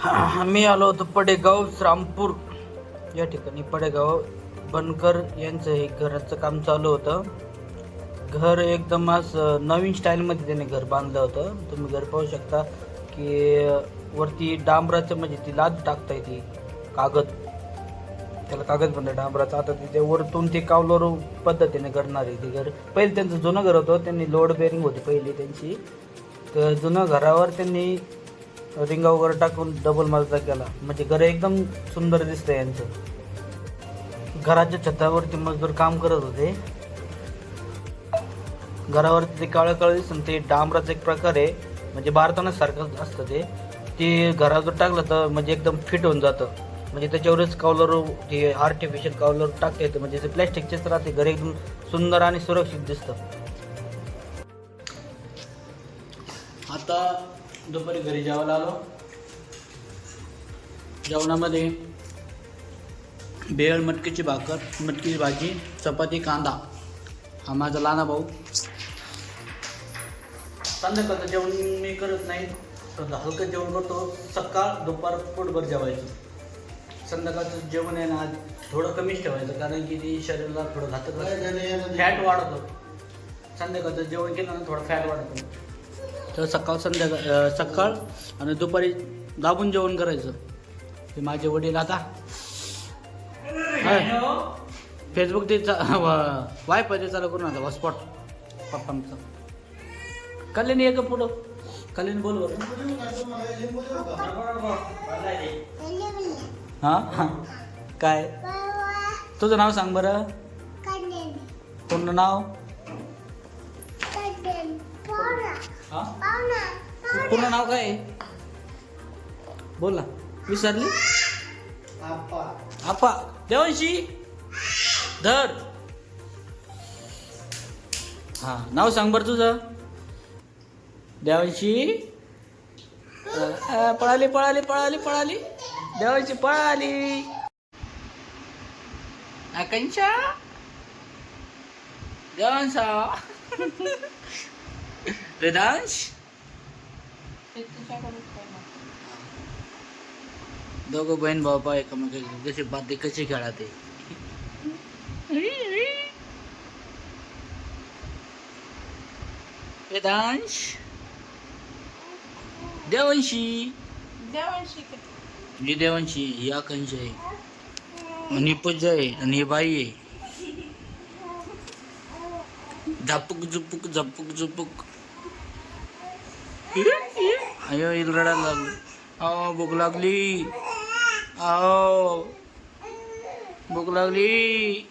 आम्ही आलो होतो पडेगाव रामपूर या ठिकाणी. पडेगाव बनकर यांचं हे घराचं काम चालू होतं. घर एकदम असं नवीन स्टाईलमध्ये त्याने घर बांधलं होतं. तुम्ही घर पाहू शकता की वरती डांबराचं म्हणजे ती लाद टाकता येते, कागद, त्याला कागद म्हणतात डांबराचं. आता तिथे वरतून ते कावलर पद्धतीने करणार आहे ते घर. पहिले त्यांचं जुनं घर होतं, त्यांनी लोड बेरिंग होती पहिली त्यांची. तर जुनं घरावर त्यांनी रिंगा वगैरे टाकून डबल मजला केला, म्हणजे घर एकदम सुंदर दिसतं यांचं. घराच्या छतावरती मजदूर काम करत होते. घरावरती ते काळं काळं दिसतं, ते डांबराचा एक प्रकार आहे, म्हणजे बारताना सारखं असतं ते घरावर टाकलं तर म्हणजे एकदम फिट होऊन जातं. म्हणजे त्याच्यावरच कावलर, ते आर्टिफिशियल कावलर टाकता येतं, म्हणजे ते प्लॅस्टिकचेच राहते. घर एकदम सुंदर आणि सुरक्षित दिसतं. आता दुपारी घरी जेवायला आलो. जेवणामध्ये भेळ, मटकीची भाकर, मटकीची भाजी, चपाती, कांदा. हा माझा लहाना भाऊ. संध्याकाळचं जेवण मी करत नाही, तर हलकं जेवण करतो. सकाळ दुपार पोटभर जेवायचं. संध्याकाळचं जेवण आहे ना थोडं कमीच ठेवायचं, कारण की ते शरीराला थोडं घातक, फॅट वाढतं. संध्याकाळचं जेवण केलं ना थोडं फॅट वाढतं. तर सकाळ आणि दुपारी दाबून जेवण करायचं. ते माझे वडील आता फेसबुक ते वायफाय ते चालू करून आता हॉटस्पॉट पप्पांचं. कल्याणी एक पुढं, कल्याणी बोल बरं. हां काय तुझं नाव सांग बरं. पूर्ण नाव? पूर्ण नाव काय बोल ना, विसरली. आपा देवांशी धर. हा नाव सांग बरं तुझं. देवांशी पळाली पळाली पळाली पळाली, देवांशी पळाली. आकांक्षा देवांशा वेदांश. दोघं बहीण भाऊ पा एकमेकांची कशी बाते कशी खेळाते. वेदांश देवांशी ही देवांशी, ही आकांक्षा आहे, आणि पूजा आहे, आणि ही बाई आहे. झापूक झुपूक झापूक झुपूक. अयो हिला रडायला लागली. अहो भूक लागली, अहो भूक लागली.